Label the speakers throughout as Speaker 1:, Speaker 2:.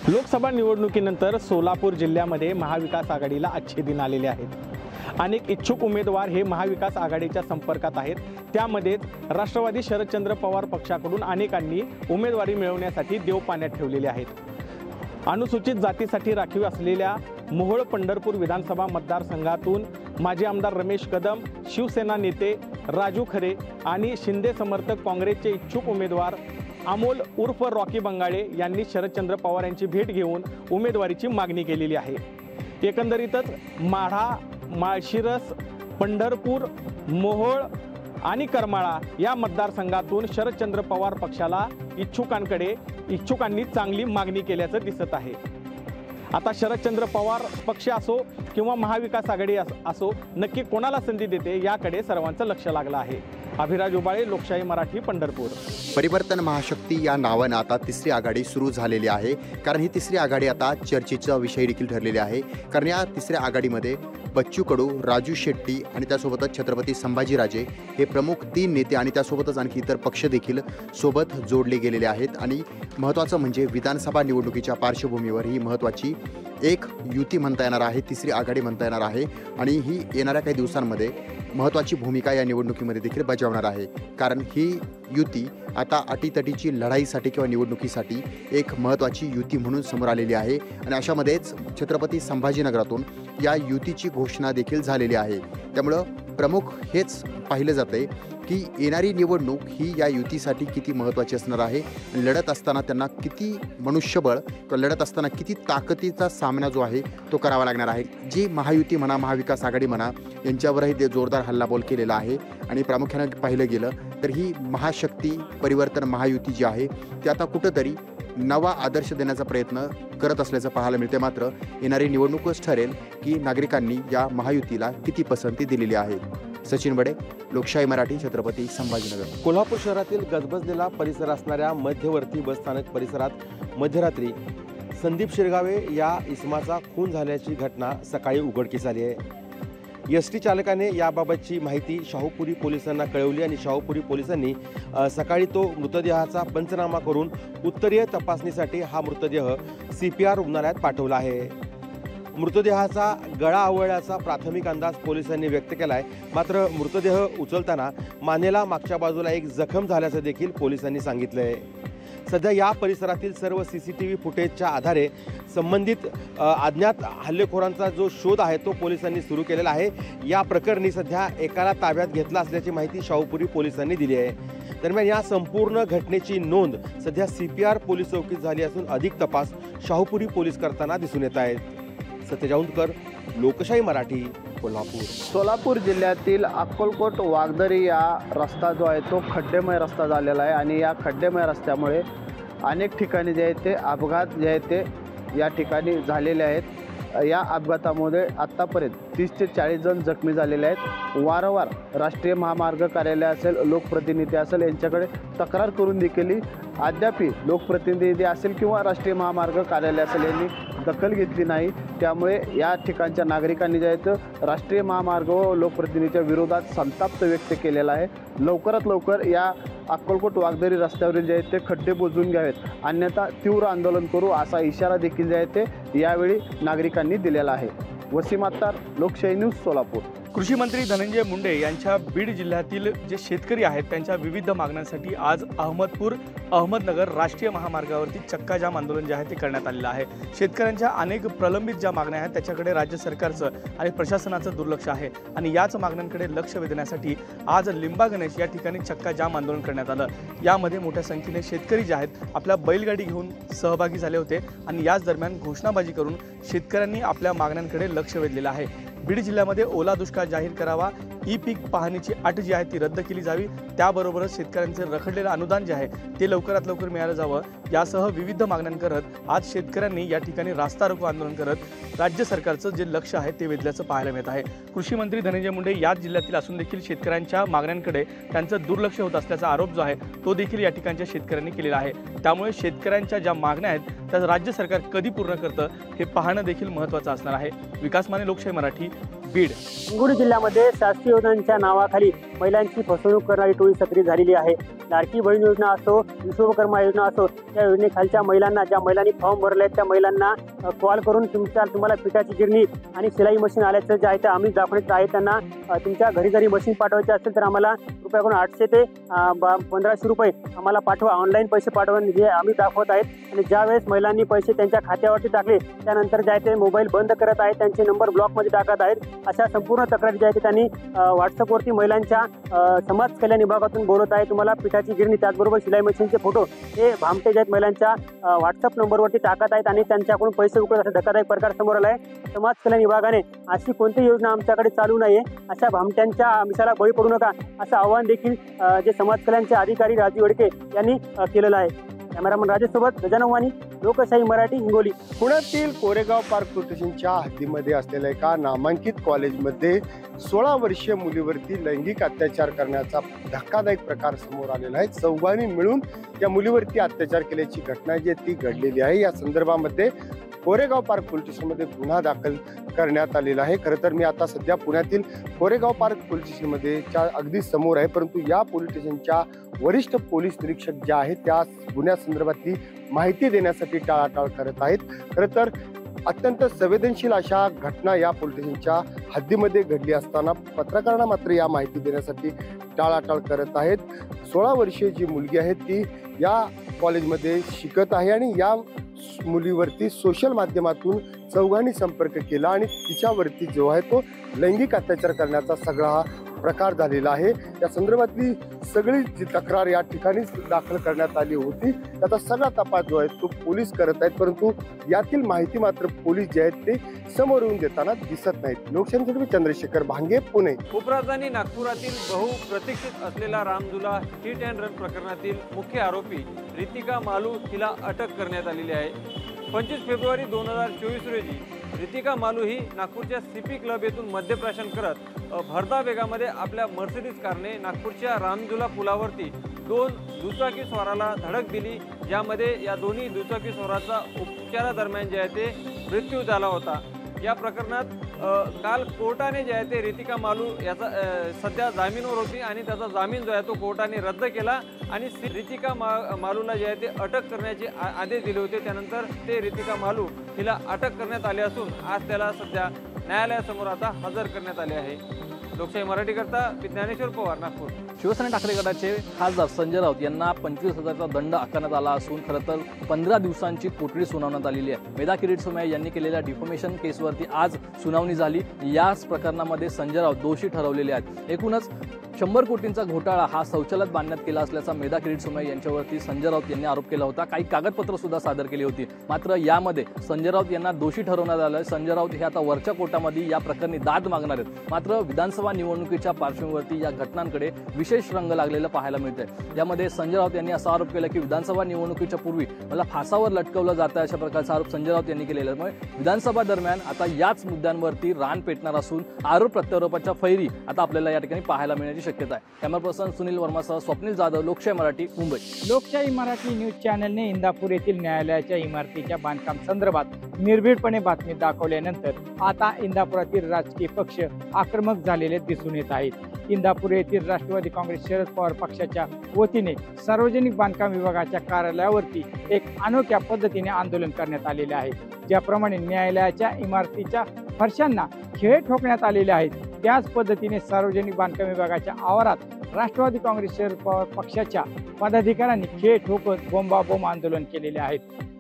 Speaker 1: लोकसभा निवडणुकीनंतर सोलापूर जिल्ह्यामध्ये महाविकास आघाडीला अच्छे दिन आलेले आहेत। अनेक इच्छुक उमेदवार हे महाविकास आघाडीच्या संपर्कात आहेत। त्यामध्ये राष्ट्रवादी शरदचंद्र पवार पक्षाकडून अनेकांनी उमेदवारी मिळवण्यासाठी देव पाण्यात ठेवलेले आहेत। अनुसूचित जातीसाठी राखीव असलेल्या मोहोळ पंढरपूर विधानसभा मतदारसंघातून माजी आमदार रमेश कदम, शिवसेना नेते राजू खरे आणि शिंदे समर्थक काँग्रेसचे इच्छुक उमेदवार अमोल उर्फ रॉकी बंगाळे यांनी शरदचंद्र पवार यांची भेट घेऊन उमेदवारीची मागणी केलेली आहे। एकंदरीतच माढा, माळशिरस, पंढरपूर, मोहोळ आणि करमाळा या मतदारसंघातून शरदचंद्र पवार पक्षाला इच्छुकांनी चांगली मागणी केल्याचं दिसत आहे। आता शरदचंद्र पवार पक्ष असो किंवा महाविकास आघाडी असो, नक्की कोणाला संधी देते याकडे सर्वांचं लक्ष लागलं आहे। अभिराज उबाळे, लोकशाही मराठी, पंढरपूर।
Speaker 2: परिवर्तन महाशक्ती या नावानं आता तिसरी आघाडी सुरू झालेली आहे। कारण ही तिसरी आघाडी आता चर्चेचा विषय देखील ठरलेली आहे। कारण या तिसऱ्या आघाडीमध्ये बच्चू कडू, राजू शेट्टी आणि त्यासोबतच छत्रपती संभाजीराजे हे प्रमुख 3 नेते आणि त्यासोबतच आणखी इतर पक्ष देखील सोबत जोडले गेलेले आहेत। आणि महत्त्वाचं म्हणजे विधानसभा निवडणुकीच्या पार्श्वभूमीवर ही महत्त्वाची एक युती म्हणता येणार आहे, तिसरी आघाडी म्हणता येणार आहे। आणि ही येणाऱ्या काही दिवसांमध्ये महत्त्वाची भूमिका या निवडणुकीमध्ये देखील बजावणार आहे। कारण ही युती आता अटीतटीची लढाईसाठी किंवा निवडणुकीसाठी एक महत्त्वाची युती म्हणून समोर आलेली आहे। आणि अशामध्येच छत्रपती संभाजीनगरातून या युतीची घोषणा देखील झालेली आहे। त्यामुळं प्रमुख हेच पाहिलं जाते की येणारी निवडणूक ही या युतीसाठी किती महत्त्वाची असणार आहे आणि लढत असताना त्यांना किती मनुष्यबळ किंवा लढत असताना किती ताकदीचा सामना जो आहे तो करावा लागणार आहे। जी महायुती म्हणा, महाविकास आघाडी म्हणा, यांच्यावरही ते जोरदार हल्लाबोल केलेला आहे। आणि प्रामुख्याने पाहिलं गेलं तर ही महाशक्ती परिवर्तन महायुती जी आहे ती आता कुठंतरी नवा आदर्श देण्याचा प्रयत्न करत असल्याचं पाहायला मिळते। मात्र येणारी निवडणूकच ठरेल की नागरिकांनी या महायुतीला किती पसंती दिलेली आहे। सचिन बडे, लोकशाही मराठी, छत्रपती संभाजीनगर।
Speaker 3: कोल्हापूर शहरातील गजबजलेला परिसर असणाऱ्या मध्यवर्ती बसस्थानक परिसरात मध्यरात्री संदीप शिरगावे या इसमाचा खून झाल्याची घटना सकाळी उघडकीस आली आहे। एसटी चालकाने याबाबतची माहिती शाहूपुरी पोलिसांना कळवली आणि शाहूपुरी पोलिसांनी सकाळी तो मृतदेहाचा पंचनामा करून उत्तरीय तपासणीसाठी हा मृतदेह CPR रुग्णालयात पाठवला आहे। मृतदेहाचा गळा आवळल्याचा प्राथमिक अंदाज पोलिसांनी व्यक्त केला आहे। मात्र मृतदेह उचलताना मानेला मागच्या बाजूला एक जखम झाल्याचं देखील पोलिसांनी सांगितलं आहे। सध्या या परिसरातील सर्व CCTV फुटेजच्या आधारे संबंधित अज्ञात हल्लेखोरांचा जो शोध आहे तो पोलिसांनी सुरू केलेला आहे। या प्रकरणी सध्या एकाला ताब्यात घेतला असल्याची माहिती शाहूपुरी पोलिसांनी दिली आहे। दरम्यान या संपूर्ण घटनेची नोंद सध्या CPR पोलीस चौकीत झाली असून अधिक तपास शाहूपुरी पोलीस करताना दिसून येत आहेत। सत्यज औंधकर, लोकशाही मराठी, कोल्हापूर।
Speaker 4: सोलापूर जिल्ह्यातील अक्कलकोट वागदरी या रस्ता जो आहे तो खड्डेमय रस्ता झालेला आहे आणि या खड्डेमय रस्त्यामुळे अनेक ठिकाणी जे आहे ते अपघात जे आहे ते या ठिकाणी झालेले आहेत। या अपघातामध्ये आत्तापर्यंत 30 ते 40 जण जखमी झालेले आहेत। वारंवार राष्ट्रीय महामार्ग कार्यालय असेल, लोकप्रतिनिधी असेल यांच्याकडे तक्रार करून देखील अद्याप लोकप्रतिनिधी असेल किंवा राष्ट्रीय महामार्ग कार्यालय असेल यांनी दखल घेतली नाही। त्यामुळे या ठिकाणच्या नागरिकांनी जे आहेत राष्ट्रीय महामार्ग व लोकप्रतिनिधीच्या विरोधात संताप व्यक्त केलेला आहे। लवकरात लवकर या अक्कलकोट वागदरी रस्त्यावरील जे आहेत ते खड्डे बुजवून घ्यावेत, अन्यथा तीव्र आंदोलन करू असा इशारा देखील जे आहे ते यावेळी नागरिकांनी दिलेला आहे। वसीम अत्तार, लोकशाही न्यूज, सोलापूर।
Speaker 1: कृषी मंत्री धनंजय मुंडे यांच्या बीड जिल्ह्यातील जे शेतकरी आहेत त्यांच्या विविध मागण्यांसाठी आज अहमदनगर राष्ट्रीय महामार्गावरती चक्काजाम आंदोलन जे आहे ते करण्यात आलेलं आहे। शेतकऱ्यांच्या अनेक प्रलंबित ज्या मागण्या आहेत त्याच्याकडे राज्य सरकारचं आणि प्रशासनाचं दुर्लक्ष आहे आणि याच मागण्यांकडे लक्ष वेधण्यासाठी आज लिंबा गणेश या ठिकाणी चक्काजाम आंदोलन करण्यात आलं। यामध्ये मोठ्या संख्येने शेतकरी जे आहेत आपल्या बैलगाडी घेऊन सहभागी झाले होते आणि याच दरम्यान घोषणाबाजी करून शेतकऱ्यांनी आपल्या मागण्यांकडे लक्ष वेधलेलं आहे। बीड जिल्ह्यामध्ये ओला दुष्काळ जाहीर करावा, ई-पीक पाहणीची अट जी आहे ती रद्द केली जावी, त्याबरोबरच शेतकऱ्यांचे रखडलेलं अनुदान जे आहे ते लवकरात लवकर मिळालं जावं, यासह विविध मागण्या करत आज शेतकऱ्यांनी या ठिकाणी रास्ता रोको आंदोलन करत राज्य सरकारचं जे लक्ष आहे ते वेधल्याचं पाहायला मिळत आहे। कृषी मंत्री धनंजय मुंडे याच जिल्ह्यातील असून देखील शेतकऱ्यांच्या मागण्यांकडे त्यांचं दुर्लक्ष होत असल्याचा आरोप जो आहे तो देखील या ठिकाणच्या शेतकऱ्यांनी केलेला आहे। त्यामुळे शेतकऱ्यांच्या ज्या मागण्या आहेत त्या राज्य सरकार कधी पूर्ण करतं हे पाहणं देखील महत्त्वाचं असणार आहे। विकास माने, लोकशाही मराठी, बीड।
Speaker 5: हिंगोली जिल्ह्यामध्ये शासकीय योजनांच्या नावाखाली महिलांची फसवणूक करणारी टोळी सक्रिय झालेली आहे। लाडकी बहीण योजना असो, विश्वकर्मा योजना असो, त्या योजनेखालच्या महिलांना, ज्या महिलांनी फॉर्म भरले आहेत त्या महिलांना कॉल करून तुम्हाला पिठाची गिरणी आणि सिलाई मशीन आल्याचं जे आहे ते आम्ही दाखवण्यात आहे. त्यांना तुमच्या घरी जरी मशीन पाठवायचे असेल तर आम्हाला रुपयाकडून 800 ते 1500 रुपये आम्हाला पाठवा, ऑनलाईन पैसे पाठवा, जे आम्ही दाखवत आहेत. आणि ज्यावेळेस महिलांनी पैसे त्यांच्या खात्यावरती टाकले त्यानंतर जे आहे ते मोबाईल बंद करत आहेत, त्यांचे नंबर ब्लॉकमध्ये टाकत आहेत. अशा संपूर्ण तक्रारी ज्या आहेत त्यांनी व्हॉट्सअपवरती महिलांच्या समाज कल्याण विभागातून बोलत आहे. तुम्हाला पिठाची गिरणी त्याचबरोबर शिलाई मशीनचे फोटो हे भामटे जे आहेत महिलांच्या व्हॉट्सअप नंबरवरती टाकत आहेत आणि त्यांच्याकडून पैसे उकळत असा धक्कादायक प्रकार समोर आला आहे. समाज कल्याण विभागाने अशी कोणती योजना आमच्याकडे चालू नाहीये, अशा भामट्यांच्या आमिषाला बळी पडू नका असं आवाहन देखील जे समाज कल्याणचे अधिकारी राजू वडके यांनी केलेलं आहे. कॅमेरामन राजेश सोबत गजानन वाणी, लोकशाही मराठी, हिंगोली.
Speaker 3: पुण्यातील कोरेगाव पार्क पोलीस स्टेशनच्या हद्दीमध्ये असलेल्या एका नामांकित कॉलेजमध्ये 16 वर्षीय मुलीवरती लैंगिक अत्याचार करण्याचा धक्कादायक प्रकार समोर आलेला आहे. चौघांनी मिळून या मुलीवरती अत्याचार केल्याची घटना जी ती घडलेली आहे. या संदर्भामध्ये कोरेगाव पार्क पोलीस स्टेशनमध्ये गुन्हा दाखल करण्यात आलेला आहे. खरं तर मी आता सध्या पुण्यातील कोरेगाव पार्क पोलीस स्टेशनमध्ये अगदी समोर आहे, परंतु या पोलीस स्टेशनच्या वरिष्ठ पोलीस निरीक्षक ज्या आहेत त्या गुन्ह्यासंदर्भातली माहिती देण्यासाठी टाळाटाळ करत आहेत. खरं तर अत्यंत संवेदनशील अशा घटना या पोलीस स्टेशनच्या हद्दीमध्ये घडली असताना पत्रकारांना मात्र या माहिती देण्यासाठी टाळाटाळ करत आहेत. 16 वर्षीय जी मुलगी आहे ती या कॉलेजमध्ये शिकत आहे आणि या मुलीवरती सोशल माध्यमातून चौघांनी संपर्क केला आणि तिच्यावरती जो आहे तो लैंगिक अत्याचार करण्याचा सगळा हा प्रकार झालेला आहे. या संदर्भातली सगळी जी तक्रार या ठिकाणी दाखल करण्यात आली होती त्याचा सगळा तपास जो आहे तो पोलीस करत आहेत, परंतु यातील माहिती मात्र पोलीस जे आहेत ते समोर येऊन देताना दिसत नाहीत. लोकशाहीसाठी चंद्रशेखर भांगे, पुणे.
Speaker 6: उपराजधानी नागपुरातील बहुप्रतीक्षित असलेला रामझुला हिट अँड रन प्रकरणातील मुख्य आरोपी रितिका मालू हिला अटक करण्यात आलेली आहे. 25 फेब्रुवारी 2024 रोजी रितिका मालू ही नागपूरच्या सीपी क्लब येथून मद्यप्राशन करत भरधाव वेगामध्ये आपल्या मर्सिडीज कारने नागपूरच्या रामझुला पुलावरती 2 दुचाकी स्वाराला धडक दिली, ज्यामध्ये या दोन्ही दुचाकी स्वाराचा उपचारादरम्यान जे आहे ते मृत्यू झाला होता. या प्रकरणात काल कोर्टाने जे आहे ते रितिका मालू याचा सध्या जामीनवर होती आणि त्याचा जामीन जो आहे तो कोर्टाने रद्द केला आणि रितिका मालूला जे आहे ते अटक करण्याचे आदेश दिले होते. त्यानंतर ते रितिका मालू हिला अटक करण्यात आली असून आज त्याला सध्या न्यायालयासमोर आता हजर करण्यात आले आहे. लोकशाही मराठीकरता ज्ञानेश्वर पवार, नागपूर.
Speaker 1: शिवसेना ठाकरे गटाचे खासदार संजय राऊत यांना 25,000चा दंड आकारण्यात आला असून खरं तर 15 दिवसांची कोठडी सुनावण्यात आलेली आहे. मेधा किरीटसोमय्या यांनी केलेल्या डिफॉमेशन केसवरती आज सुनावणी झाली. याच प्रकरणामध्ये संजय राऊत दोषी ठरवलेले आहेत. एकूणच 100 कोटींचा घोटाळा हा शौचालयात बांधण्यात केला असल्याचा मेधा किरीटसोमय्या यांच्यावरती संजय राऊत यांनी आरोप केला होता. काही कागदपत्र सुद्धा सादर केली होती, मात्र यामध्ये संजय राऊत यांना दोषी ठरवण्यात आलं. संजय राऊत हे आता वरच्या कोर्टामध्ये या प्रकरणी दाद मागणार आहेत. मात्र विधानसभा निवडणुकीच्या पार्श्वभूमीवरती या घटनांकडे विशेष रंग लागलेलं पाहायला मिळतंय. यामध्ये संजय राऊत यांनी असा आरोप केला की विधानसभा निवडणुकीच्या पूर्वी मला फासावर लटकवलं जातं, अशा प्रकारचा आरोप संजय राऊत यांनी केलेला. त्यामुळे विधानसभा दरम्यान आता याच मुद्द्यांवरती रान पेटणार असून आरोप प्रत्यारोपाच्या फैरी आता आपल्याला या ठिकाणी पाहायला मिळण्याची शक्यता आहे. कॅमेरा पर्सन सुनील वर्मासह स्वप्नील जाधव, लोकशाही मराठी, मुंबई.
Speaker 7: लोकशाही मराठी न्यूज चॅनलने इंदापूर येथील न्यायालयाच्या इमारतीच्या बांधकाम संदर्भात निर्भीडपणे बातमी दाखवल्यानंतर आता इंदापुरातील राजकीय पक्ष आक्रमक झालेले दिसून येत आहेत. इंदापूर येथील राष्ट्रवादी काँग्रेस शरद पवार पक्षाच्या वतीने सार्वजनिक बांधकाम विभागाच्या कार्यालयावरती एक अनोख्या पद्धतीने आंदोलन करण्यात आलेले आहे. ज्याप्रमाणे न्यायालयाच्या इमारतीच्या फरशांना खिळे ठोकण्यात आलेले आहेत, त्याच पद्धतीने सार्वजनिक बांधकाम विभागाच्या आवारात राष्ट्रवादी काँग्रेस शरद पवार पक्षाच्या पदाधिकाऱ्यांनी खिळे ठोकत बोंबाबोंब आंदोलन केलेले आहेत.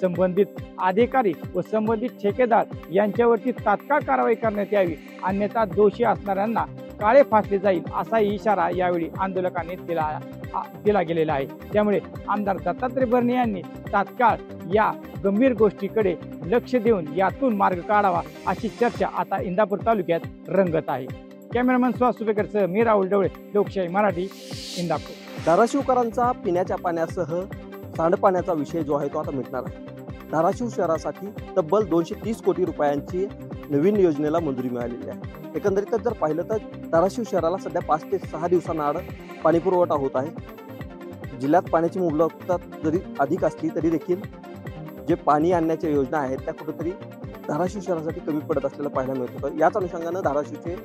Speaker 7: संबंधित अधिकारी व संबंधित ठेकेदार यांच्यावरती तात्काळ कारवाई करण्यात यावी, अन्यथा दोषी असणाऱ्यांना काळे फासले जाईल असा इशारा यावेळी आंदोलकांनी दिला गेलेला आहे. त्यामुळे आमदार दत्तात्रय भरणे यांनी तात्काळ या गंभीर गोष्टीकडे लक्ष देऊन यातून मार्ग काढावा अशी चर्चा आता इंदापूर तालुक्यात रंगत आहे. कॅमेरामन सुहास सुपेकरसह मी राहुल ढवळे, लोकशाही मराठी, इंदापूर.
Speaker 8: धाराशिवकरांचा पिण्याच्या पाण्यासह सांडपाण्याचा विषय जो आहे तो आता मिटणार आहे. धाराशिव शहरासाठी तब्बल 230 कोटी रुपयांची नवीन योजनेला मंजुरी मिळालेली आहे. एकंदरीतच जर पाहिलं तर धाराशिव शहराला सध्या 5 ते 6 दिवसांआड पाणीपुरवठा होत आहे. जिल्ह्यात पाण्याची मुबलकता जरी अधिक असली तरी देखील जे पाणी आणण्याच्या योजना आहेत त्या कुठेतरी धाराशिव शहरासाठी कमी पडत असलेलं पाहायला मिळत होतं. याच अनुषंगानं धाराशिवचे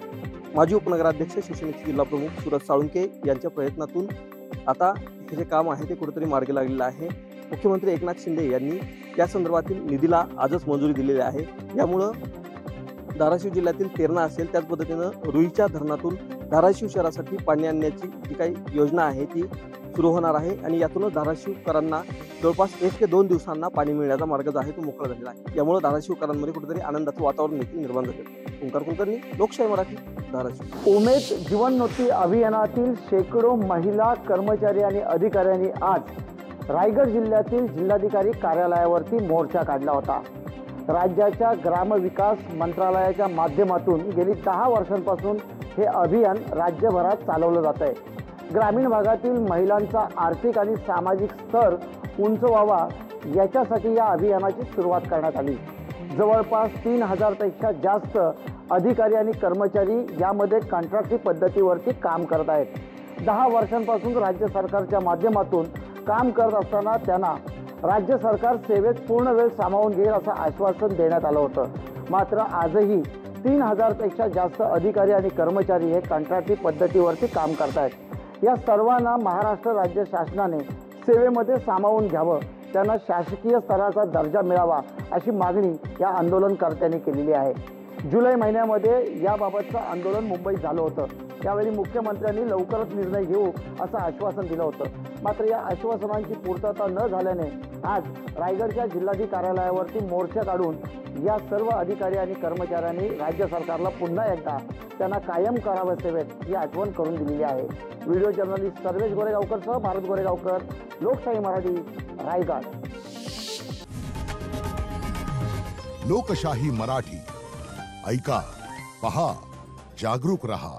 Speaker 8: माजी उपनगराध्यक्ष शिवसेनेचे जिल्हा प्रमुख सुरज साळुंके यांच्या प्रयत्नातून आता हे जे काम आहे ते कुठेतरी मार्गी लागलेलं आहे. मुख्यमंत्री एकनाथ शिंदे यांनी या संदर्भातील निधीला आजच मंजुरी दिलेली आहे. यामुळं धाराशिव जिल्ह्यातील तेरणा असेल, त्याच पद्धतीनं रुईच्या धरणातून धाराशिव शहरासाठी पाणी आणण्याची जी काही योजना आहे ती सुरू होणार आहे आणि यातूनच धाराशिवकरांना जवळपास 1 ते 2 दिवसांना पाणी मिळण्याचा मार्ग जो आहे तो मोकळा झालेला आहे. यामुळे धाराशिवकरांमध्ये कुठेतरी आनंदाचं वातावरण देखील निर्माण झाले. ओंकार कुलकर्णी, लोकशाही मराठी, धाराशिव.
Speaker 4: उमेद जीवनोन्नती अभियानातील शेकडो महिला कर्मचारी आणि अधिकाऱ्यांनी आज रायगड जिल्ह्यातील जिल्हाधिकारी कार्यालयावरती मोर्चा काढला होता. राज्याच्या ग्रामविकास मंत्रालयाच्या माध्यमातून गेली 10 वर्षांपासून हे अभियान राज्यभरात चालवलं जात आहे. ग्रामीण भागातील महिलांचा आर्थिक आणि सामाजिक स्तर उंच व्हावा याच्यासाठी या अभियानाची सुरुवात करण्यात आली. जवळपास 3000 पेक्षा जास्त अधिकारी आणि कर्मचारी यामध्ये कॉन्ट्रॅक्टी पद्धतीवरती काम करत आहेत. 10 वर्षांपासून राज्य सरकारच्या माध्यमातून काम करत असताना त्यांना राज्य सरकार सेवेत पूर्ण वेळ सामावून घेईल असं आश्वासन देण्यात आलं होतं. मात्र आजही 3000 पेक्षा जास्त अधिकारी आणि कर्मचारी हे कॉन्ट्रॅक्टी पद्धतीवरती काम करत आहेत. या सर्वांना महाराष्ट्र राज्य शासनाने सेवेमध्ये सामावून घ्यावं, त्यांना शासकीय स्तराचा दर्जा मिळावा अशी मागणी या आंदोलनकर्त्यांनी केलेली आहे. जुलै महिन्यामध्ये याबाबतचं आंदोलन मुंबईत झालं होतं. त्यावेळी मुख्यमंत्र्यांनी लवकरच निर्णय घेऊ असं आश्वासन दिलं होतं. मात्र या आश्वासनांची पूर्तता न झाल्याने आज रायगडच्या जिल्हाधिकारी कार्यालयावरती मोर्चा काढून या सर्व अधिकारी आणि कर्मचाऱ्यांनी राज्य सरकारला पुन्हा एकदा त्यांना कायम करावं सेवेत ही आठवण करून दिलेली आहे. व्हिडिओ जर्नलिस्ट सर्वेश गोरेगावकरसह भारत गोरेगावकर, लोकशाही मराठी, रायगड.
Speaker 9: लोकशाही मराठी, ऐका, पहा, जागरूक रहा.